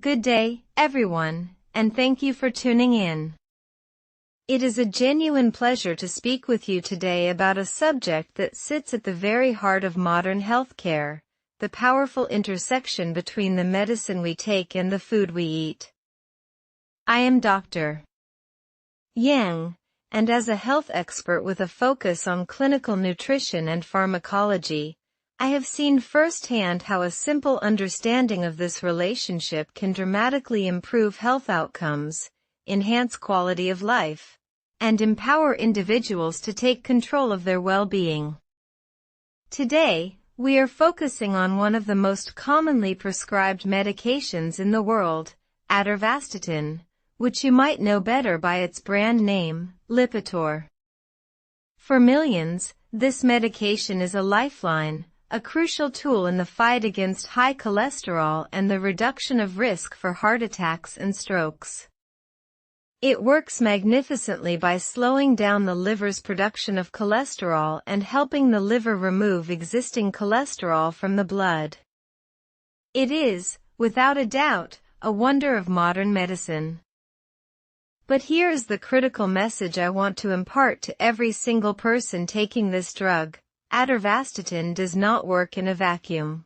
Good day, everyone, and thank you for tuning in. It is a genuine pleasure to speak with you today about a subject that sits at the very heart of modern healthcare, the powerful intersection between the medicine we take and the food we eat. I am Dr. Yang, and as a health expert with a focus on clinical nutrition and pharmacology, I have seen firsthand how a simple understanding of this relationship can dramatically improve health outcomes, enhance quality of life, and empower individuals to take control of their well-being. Today, we are focusing on one of the most commonly prescribed medications in the world, Atorvastatin, which you might know better by its brand name, Lipitor. For millions, this medication is a lifeline, a crucial tool in the fight against high cholesterol and the reduction of risk for heart attacks and strokes. It works magnificently by slowing down the liver's production of cholesterol and helping the liver remove existing cholesterol from the blood. It is, without a doubt, a wonder of modern medicine. But here is the critical message I want to impart to every single person taking this drug. Atorvastatin does not work in a vacuum.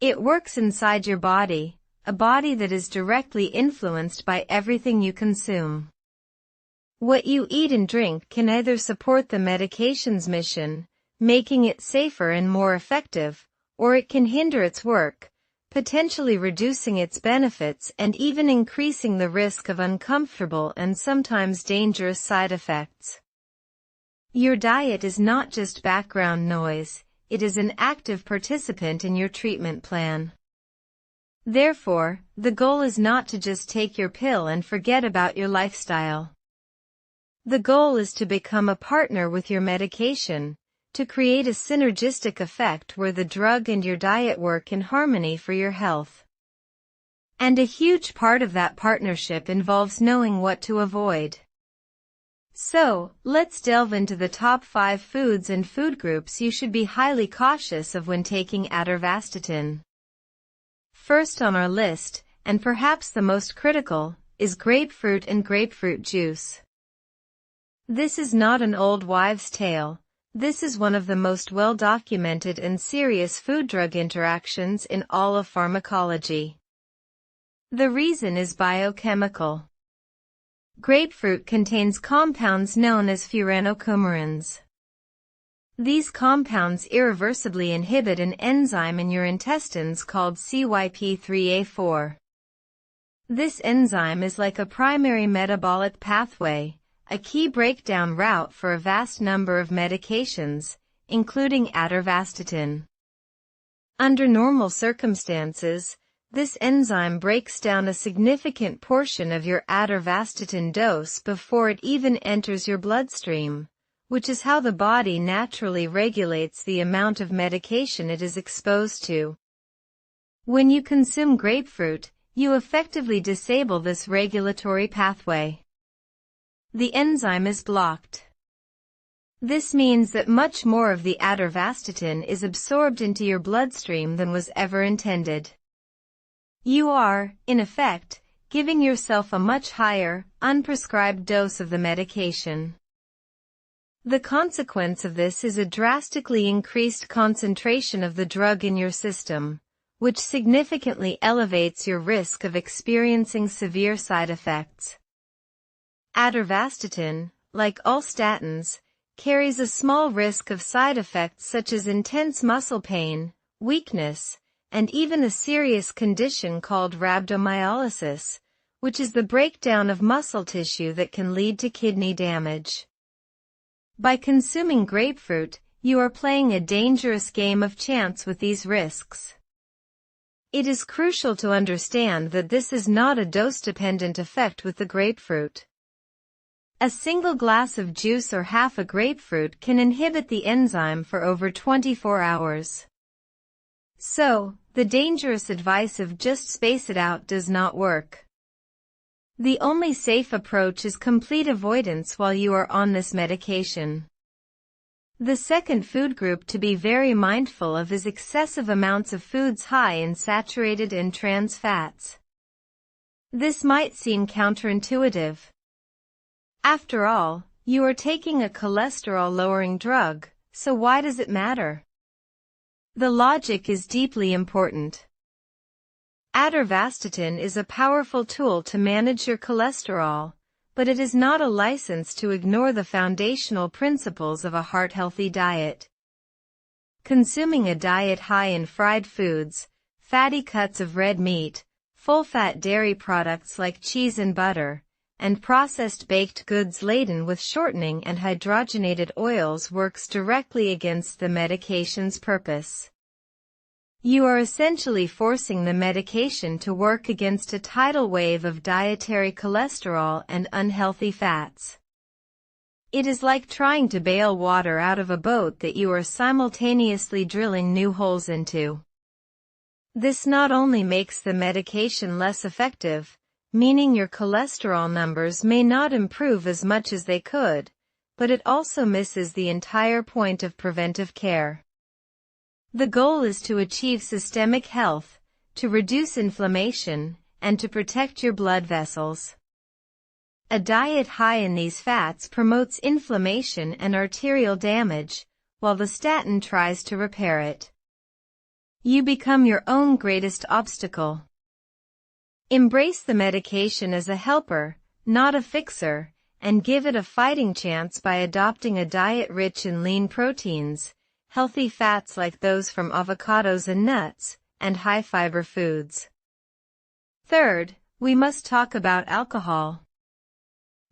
It works inside your body, a body that is directly influenced by everything you consume. What you eat and drink can either support the medication's mission, making it safer and more effective, or it can hinder its work, potentially reducing its benefits and even increasing the risk of uncomfortable and sometimes dangerous side effects. Your diet is not just background noise, it is an active participant in your treatment plan. Therefore, the goal is not to just take your pill and forget about your lifestyle. The goal is to become a partner with your medication, to create a synergistic effect where the drug and your diet work in harmony for your health. And a huge part of that partnership involves knowing what to avoid. So, let's delve into the top 5 foods and food groups you should be highly cautious of when taking Atorvastatin. First on our list, and perhaps the most critical, is grapefruit and grapefruit juice. This is not an old wives' tale. This is one of the most well-documented and serious food-drug interactions in all of pharmacology. The reason is biochemical. Grapefruit contains compounds known as furanocoumarins. These compounds irreversibly inhibit an enzyme in your intestines called CYP3A4. This enzyme is like a primary metabolic pathway, a key breakdown route for a vast number of medications, including Atorvastatin. Under normal circumstances, this enzyme breaks down a significant portion of your Atorvastatin dose before it even enters your bloodstream, which is how the body naturally regulates the amount of medication it is exposed to. When you consume grapefruit, you effectively disable this regulatory pathway. The enzyme is blocked. This means that much more of the Atorvastatin is absorbed into your bloodstream than was ever intended. You are, in effect, giving yourself a much higher, unprescribed dose of the medication. The consequence of this is a drastically increased concentration of the drug in your system, which significantly elevates your risk of experiencing severe side effects. Atorvastatin, like all statins, carries a small risk of side effects such as intense muscle pain, weakness, and even a serious condition called rhabdomyolysis, which is the breakdown of muscle tissue that can lead to kidney damage. By consuming grapefruit, you are playing a dangerous game of chance with these risks. It is crucial to understand that this is not a dose-dependent effect with the grapefruit. A single glass of juice or half a grapefruit can inhibit the enzyme for over 24 hours. So, the dangerous advice of just space it out does not work. The only safe approach is complete avoidance while you are on this medication. The second food group to be very mindful of is excessive amounts of foods high in saturated and trans fats. This might seem counterintuitive. After all, you are taking a cholesterol-lowering drug, so why does it matter? The logic is deeply important. Atorvastatin is a powerful tool to manage your cholesterol, but it is not a license to ignore the foundational principles of a heart-healthy diet. Consuming a diet high in fried foods, fatty cuts of red meat, full-fat dairy products like cheese and butter, and processed baked goods laden with shortening and hydrogenated oils works directly against the medication's purpose. You are essentially forcing the medication to work against a tidal wave of dietary cholesterol and unhealthy fats. It is like trying to bail water out of a boat that you are simultaneously drilling new holes into. This not only makes the medication less effective, meaning your cholesterol numbers may not improve as much as they could, but it also misses the entire point of preventive care. The goal is to achieve systemic health, to reduce inflammation, and to protect your blood vessels. A diet high in these fats promotes inflammation and arterial damage, while the statin tries to repair it. You become your own greatest obstacle. Embrace the medication as a helper, not a fixer, and give it a fighting chance by adopting a diet rich in lean proteins, healthy fats like those from avocados and nuts, and high-fiber foods. Third, we must talk about alcohol.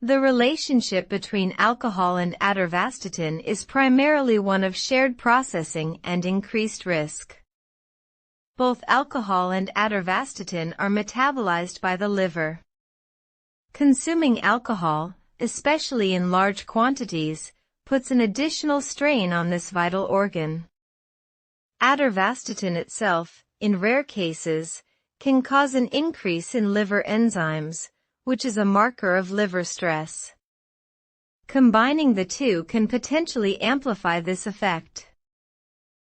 The relationship between alcohol and atorvastatin is primarily one of shared processing and increased risk. Both alcohol and atorvastatin are metabolized by the liver. Consuming alcohol, especially in large quantities, puts an additional strain on this vital organ. Atorvastatin itself, in rare cases, can cause an increase in liver enzymes, which is a marker of liver stress. Combining the two can potentially amplify this effect.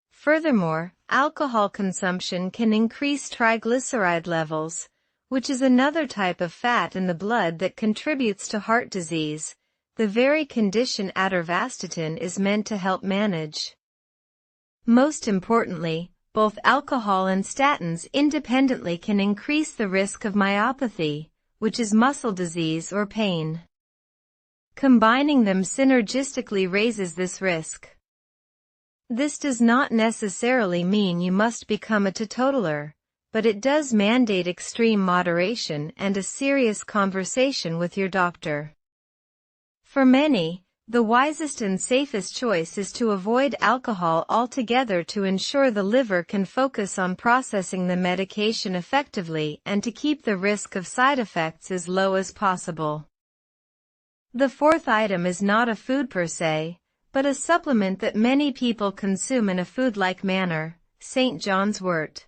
Furthermore, alcohol consumption can increase triglyceride levels, which is another type of fat in the blood that contributes to heart disease, the very condition atorvastatin is meant to help manage. Most importantly, both alcohol and statins independently can increase the risk of myopathy, which is muscle disease or pain. Combining them synergistically raises this risk. This does not necessarily mean you must become a teetotaler, but it does mandate extreme moderation and a serious conversation with your doctor. For many, the wisest and safest choice is to avoid alcohol altogether to ensure the liver can focus on processing the medication effectively and to keep the risk of side effects as low as possible. The fourth item is not a food per se, but a supplement that many people consume in a food-like manner, St. John's wort.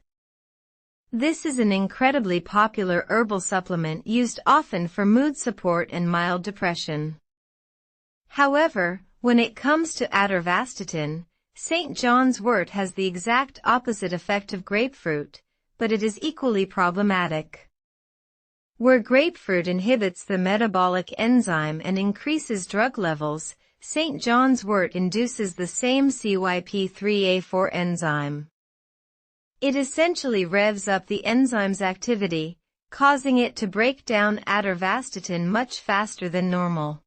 This is an incredibly popular herbal supplement used often for mood support and mild depression. However, when it comes to atorvastatin, St. John's wort has the exact opposite effect of grapefruit, but it is equally problematic. Where grapefruit inhibits the metabolic enzyme and increases drug levels, St. John's wort induces the same CYP3A4 enzyme. It essentially revs up the enzyme's activity, causing it to break down atorvastatin much faster than normal.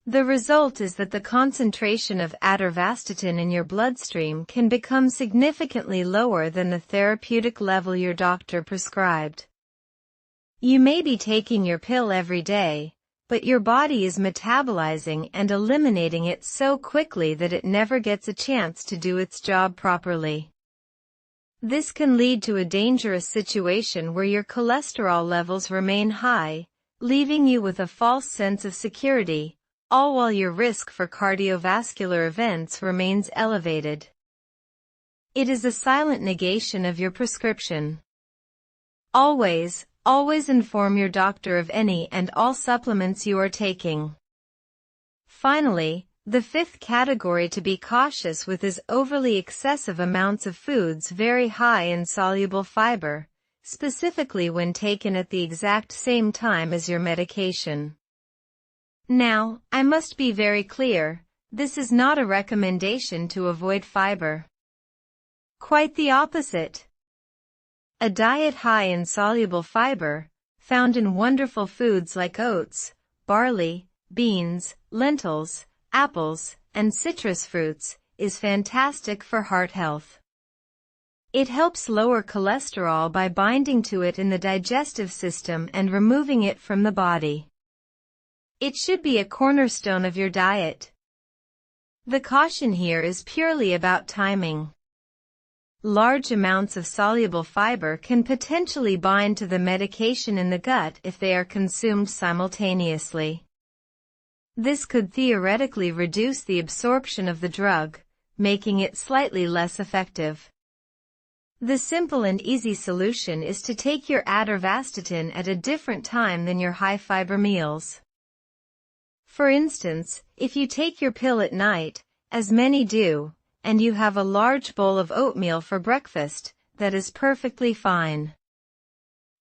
The result is that the concentration of atorvastatin in your bloodstream can become significantly lower than the therapeutic level your doctor prescribed. You may be taking your pill every day, but your body is metabolizing and eliminating it so quickly that it never gets a chance to do its job properly. This can lead to a dangerous situation where your cholesterol levels remain high, leaving you with a false sense of security, all while your risk for cardiovascular events remains elevated. It is a silent negation of your prescription. Always inform your doctor of any and all supplements you are taking. Finally, the fifth category to be cautious with is overly excessive amounts of foods very high in soluble fiber, specifically when taken at the exact same time as your medication. Now, I must be very clear, this is not a recommendation to avoid fiber. Quite the opposite. A diet high in soluble fiber, found in wonderful foods like oats, barley, beans, lentils, apples, and citrus fruits, is fantastic for heart health. It helps lower cholesterol by binding to it in the digestive system and removing it from the body. It should be a cornerstone of your diet. The caution here is purely about timing. Large amounts of soluble fiber can potentially bind to the medication in the gut if they are consumed simultaneously. This could theoretically reduce the absorption of the drug, making it slightly less effective. The simple and easy solution is to take your Atorvastatin at a different time than your high-fiber meals. For instance, if you take your pill at night, as many do, and you have a large bowl of oatmeal for breakfast, that is perfectly fine.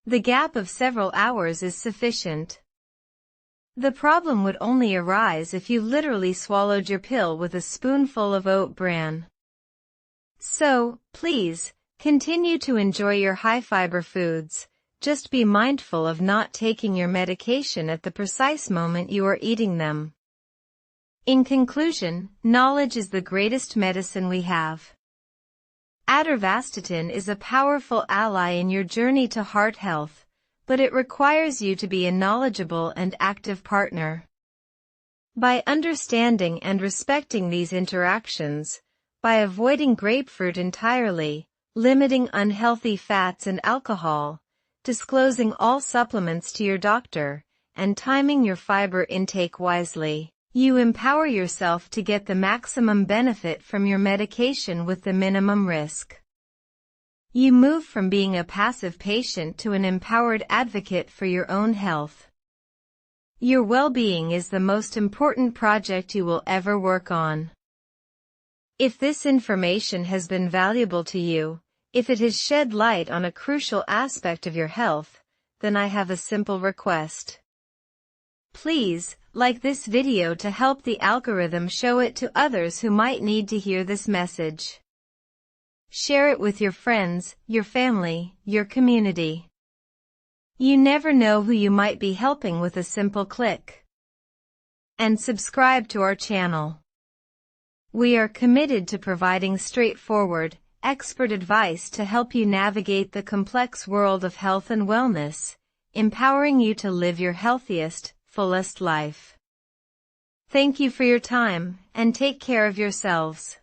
The gap of several hours is sufficient. The problem would only arise if you literally swallowed your pill with a spoonful of oat bran. So, please, continue to enjoy your high-fiber foods, just be mindful of not taking your medication at the precise moment you are eating them. In conclusion, knowledge is the greatest medicine we have. Atorvastatin is a powerful ally in your journey to heart health, but it requires you to be a knowledgeable and active partner. By understanding and respecting these interactions, by avoiding grapefruit entirely, limiting unhealthy fats and alcohol, disclosing all supplements to your doctor, and timing your fiber intake wisely, you empower yourself to get the maximum benefit from your medication with the minimum risk. You move from being a passive patient to an empowered advocate for your own health. Your well-being is the most important project you will ever work on. If this information has been valuable to you, if it has shed light on a crucial aspect of your health, then I have a simple request. Please, like this video to help the algorithm show it to others who might need to hear this message. Share it with your friends, your family, your community. You never know who you might be helping with a simple click. And subscribe to our channel. We are committed to providing straightforward, expert advice to help you navigate the complex world of health and wellness, empowering you to live your healthiest, fullest life. Thank you for your time, and take care of yourselves.